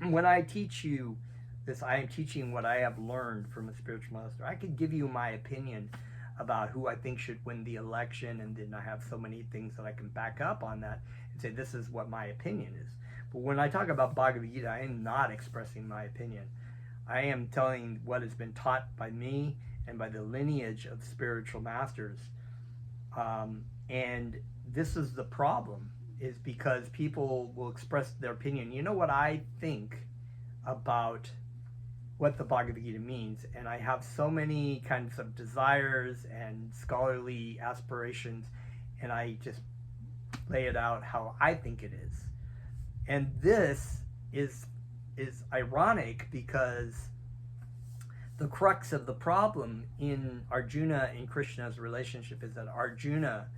When I teach you this, I am teaching what I have learned from a spiritual master. I could give you my opinion about who I think should win the election, and then I have so many things that I can back up on that and say this is what my opinion is. But when I talk about Bhagavad Gita, I am not expressing my opinion. I am telling what has been taught by me and by the lineage of spiritual masters. And this is the problem, is because people will express their opinion. You know what I think about what the Bhagavad Gita means, and I have so many kinds of desires and scholarly aspirations, and I just lay it out how I think it is. And this is ironic because the crux of the problem in Arjuna and Krishna's relationship is that Arjuna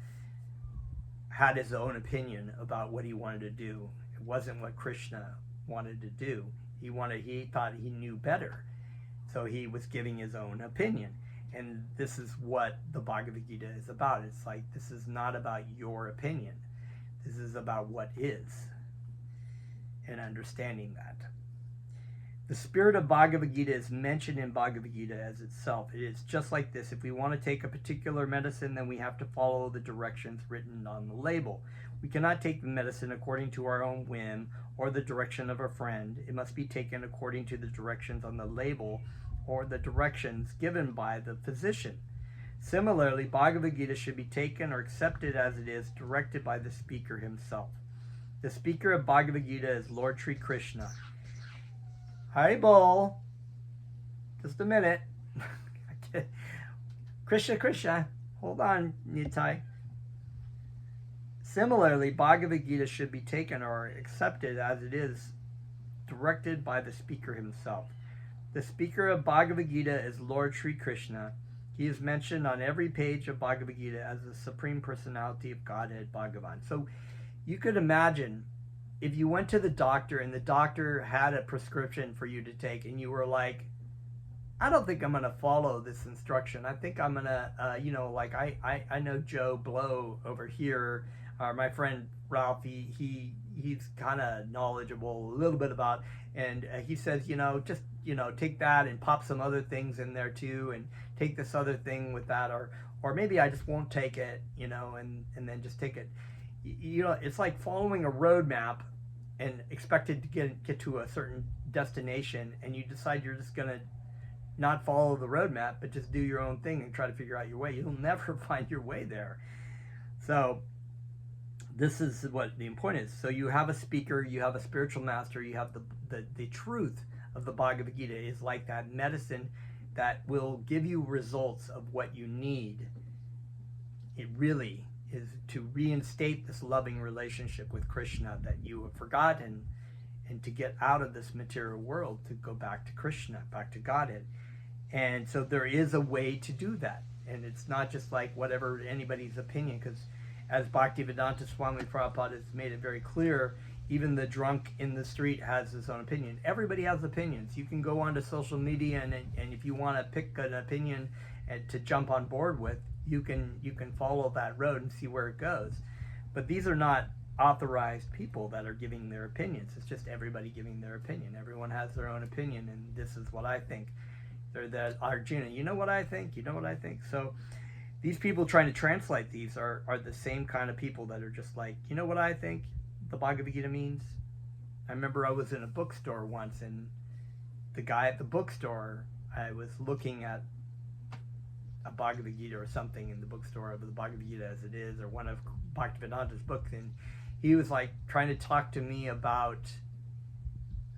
had his own opinion about what he wanted to do. It wasn't what Krishna wanted to do. He thought he knew better. So he was giving his own opinion. And this is what the Bhagavad Gita is about. It's like, this is not about your opinion. This is about what is, and understanding that. The spirit of Bhagavad Gita is mentioned in Bhagavad Gita as itself. It is just like this. If we want to take a particular medicine, then we have to follow the directions written on the label. We cannot take the medicine according to our own whim or the direction of a friend. It must be taken according to the directions on the label or the directions given by the physician. Similarly, Bhagavad Gita should be taken or accepted as it is, directed by the speaker himself. The speaker of Bhagavad Gita is Lord Sri Krishna. Haribol. Just a minute. Krishna. Hold on, Nitai. Similarly, Bhagavad Gita should be taken or accepted as it is, directed by the speaker himself. The speaker of Bhagavad Gita is Lord Sri Krishna. He is mentioned on every page of Bhagavad Gita as the Supreme Personality of Godhead, Bhagavan. So you could imagine if you went to the doctor and the doctor had a prescription for you to take and you were like, I don't think I'm going to follow this instruction. I think I'm going to, I know Joe Blow over here, my friend Ralph, he's kind of knowledgeable a little bit about, and he says, just, take that and pop some other things in there too, and take this other thing with that, or maybe I just won't take it, and then just take it. It's like following a roadmap and expected to get to a certain destination, and you decide you're just going to not follow the roadmap, but just do your own thing and try to figure out your way. You'll never find your way there. So this is what the point is. So you have a speaker, you have a spiritual master, you have the truth of the Bhagavad Gita is like that medicine that will give you results of what you need. It really is to reinstate this loving relationship with Krishna that you have forgotten, and to get out of this material world, to go back to Krishna, back to Godhead. And so there is a way to do that. And it's not just like whatever anybody's opinion, because as Bhaktivedanta Swami Prabhupada has made it very clear, even the drunk in the street has his own opinion. Everybody has opinions. You can go onto social media, and if you want to pick an opinion to jump on board with, you can follow that road and see where it goes. But these are not authorized people that are giving their opinions. It's just everybody giving their opinion. Everyone has their own opinion, and this is what I think. They're the Arjuna, you know what I think, you know what I think. So these people trying to translate these are the same kind of people that are just like, you know what I think the Bhagavad Gita means? I remember I was in a bookstore once, and the guy at the bookstore, I was looking at a Bhagavad Gita or something in the bookstore of the Bhagavad Gita as it is, or one of Bhaktivedanta's books, and he was like trying to talk to me about,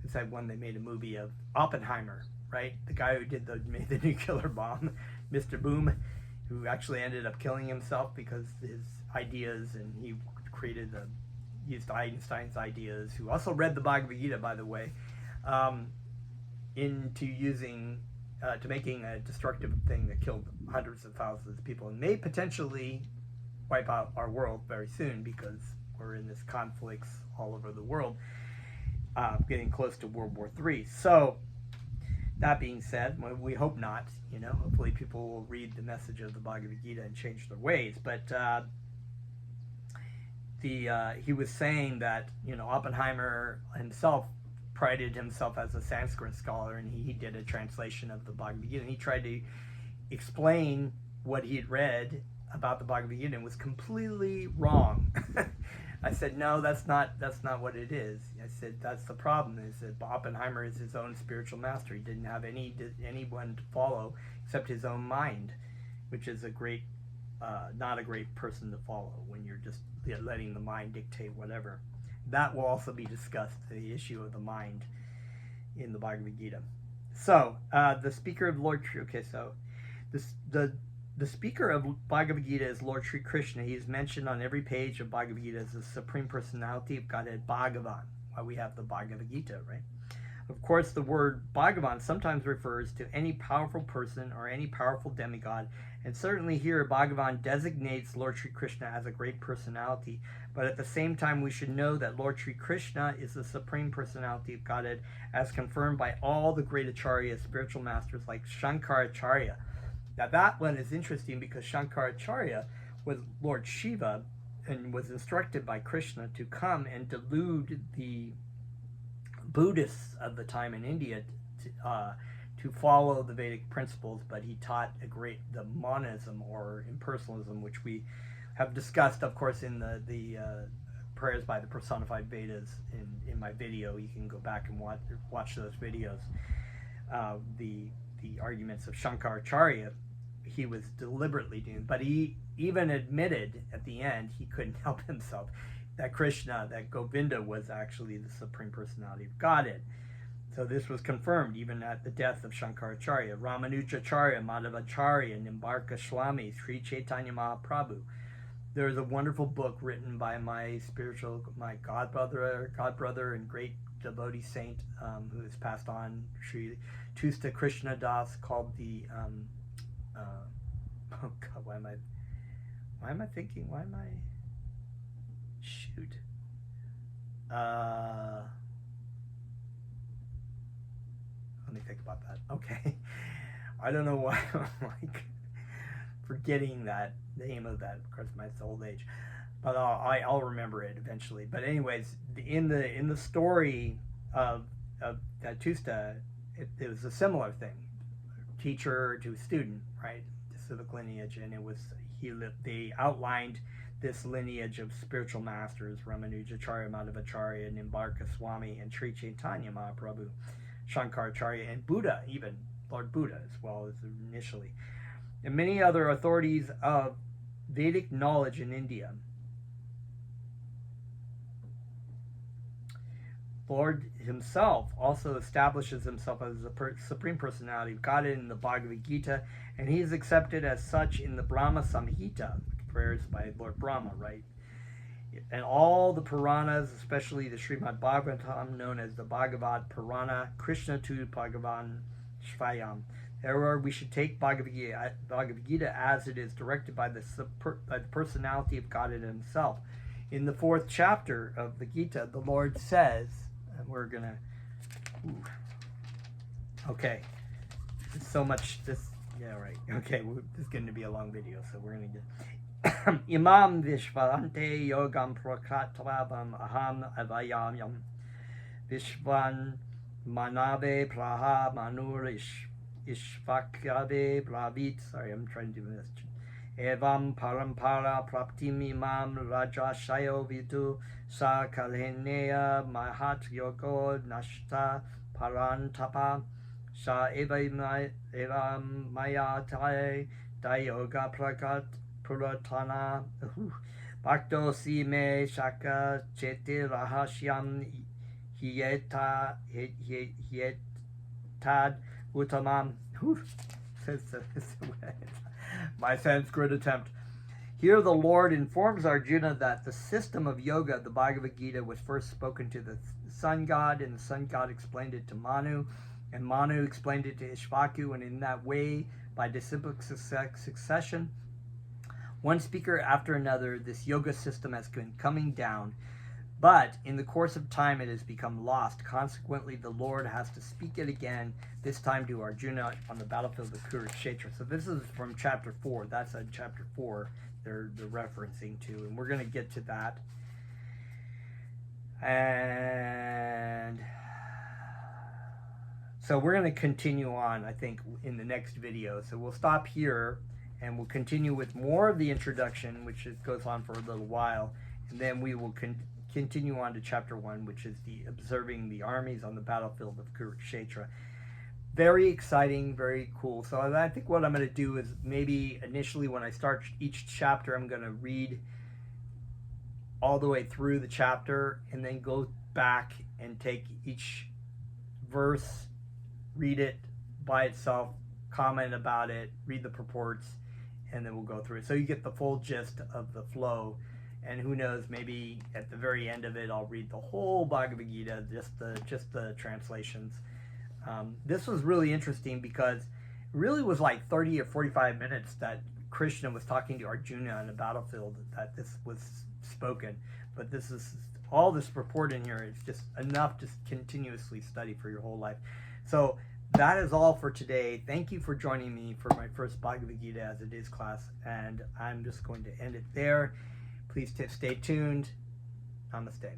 it's like when they made a movie of Oppenheimer, right? The guy who made the nuclear bomb, Mr. Boom, who actually ended up killing himself because his ideas, and he used Einstein's ideas, who also read the Bhagavad Gita, by the way, to making a destructive thing that killed hundreds of thousands of people and may potentially wipe out our world very soon, because we're in this conflicts all over the world, getting close to World War III. So that being said, we hope not. Hopefully people will read the message of the Bhagavad Gita and change their ways. But he was saying that Oppenheimer himself prided himself as a Sanskrit scholar, and he did a translation of the Bhagavad Gita, and he tried to explain what he had read about the Bhagavad Gita and was completely wrong. I said, no, that's not what it is. I said, that's the problem, is that Oppenheimer is his own spiritual master. He didn't have anyone to follow except his own mind, which is not a great person to follow when you're just letting the mind dictate whatever. That will also be discussed, the issue of the mind. in the Bhagavad Gita. So, the speaker of Lord Shri... Okay, so the speaker of Bhagavad Gita is Lord Shri Krishna. He is mentioned on every page of Bhagavad Gita as the Supreme Personality of Godhead, Bhagavan. Why we have the Bhagavad Gita, right? Of course, the word Bhagavan sometimes refers to any powerful person or any powerful demigod, and certainly here Bhagavan designates Lord Shri Krishna as a great personality, but at the same time we should know that Lord Shri Krishna is the Supreme Personality of Godhead as confirmed by all the great acharyas, spiritual masters like Shankaracharya. Now that one is interesting because Shankaracharya was Lord Shiva and was instructed by Krishna to come and delude the Buddhists of the time in India to follow the Vedic principles, but he taught the monism or impersonalism, which we have discussed, of course, in the prayers by the personified Vedas in my video. You can go back and watch those videos. The arguments of Shankaracharya, he was deliberately doing, but he even admitted at the end he couldn't help himself that Krishna, that Govinda was actually the Supreme Personality of Godhead. So this was confirmed even at the death of Shankaracharya. Ramanujacharya, Madhavacharya, Nimbarka Swami, Sri Chaitanya Mahaprabhu. There is a wonderful book written by my godbrother and great devotee saint who has passed on, Sri Tusta Krishna Das, called the oh God, why am I shoot. Let me think about that. Okay. I don't know why I'm like forgetting that name of that. Of course, my old age, but I'll remember it eventually. But anyways, in the story of Tusta, it was a similar thing. Teacher to student, right? The civic lineage, and they outlined this lineage of spiritual masters, Ramanujacharya, Madhavacharya, Nimbarka Swami, and Sri Chaitanya Mahaprabhu, Shankaracharya, and Buddha, even Lord Buddha as well as initially, and many other authorities of Vedic knowledge in India. Lord himself also establishes himself as the Supreme Personality of Godhead in the Bhagavad Gita, and he is accepted as such in the Brahma Samhita, prayers by Lord Brahma, right? And all the Puranas, especially the Srimad Bhagavatam, known as the Bhagavad Purana, Krishna tu Bhagavan Svayam. Therefore, we should take Bhagavad Gita as it is directed by the personality of God himself. In the 4th chapter of the Gita, the Lord says, and we're gonna, okay, there's so much, yeah, right, okay, this is going to be a long video, so we're going to get, Imam Vishvarante Yogam Prakatvavam Aham Avayamyam Vishvan Manave Praha Manurish Ishvakyave Bravit. Sorry, I'm trying to do this. Evam Parampara Praptim Imam Rajashayo Vidu Sa Kalheneya Mahat Yogo Nashta Parantapa Sa Evam Mayatae Dayoga Prakat Puratana Bhakto Si Me Shaka Chete Rahashyam Hietad Uttamam. My Sanskrit attempt. Here the Lord informs Arjuna that the system of yoga of the Bhagavad Gita was first spoken to the sun god, and the sun god explained it to Manu, and Manu explained it to Ishvaku, and in that way, by disciplic succession, one speaker after another, this yoga system has been coming down, but in the course of time it has become lost. Consequently, the Lord has to speak it again, this time to Arjuna on the battlefield of Kurukshetra. So this is from chapter 4. That's chapter 4 they're referencing to, and we're going to get to that. And so we're going to continue on, I think, in the next video. So we'll stop here, and we'll continue with more of the introduction, which goes on for a little while, and then we will continue on to chapter 1, which is the observing the armies on the battlefield of Kurukshetra. Very exciting, very cool. So I think what I'm going to do is maybe initially when I start each chapter, I'm going to read all the way through the chapter and then go back and take each verse, read it by itself, comment about it, read the purports, and then we'll go through it. So you get the full gist of the flow. And who knows, maybe at the very end of it, I'll read the whole Bhagavad Gita, just the translations. This was really interesting because it really was like 30 or 45 minutes that Krishna was talking to Arjuna on the battlefield that this was spoken. But this is all this purport in here is just enough to continuously study for your whole life. So that is all for today. Thank you for joining me for my first Bhagavad Gita as it is class, and I'm just going to end it there. Please stay tuned. Namaste.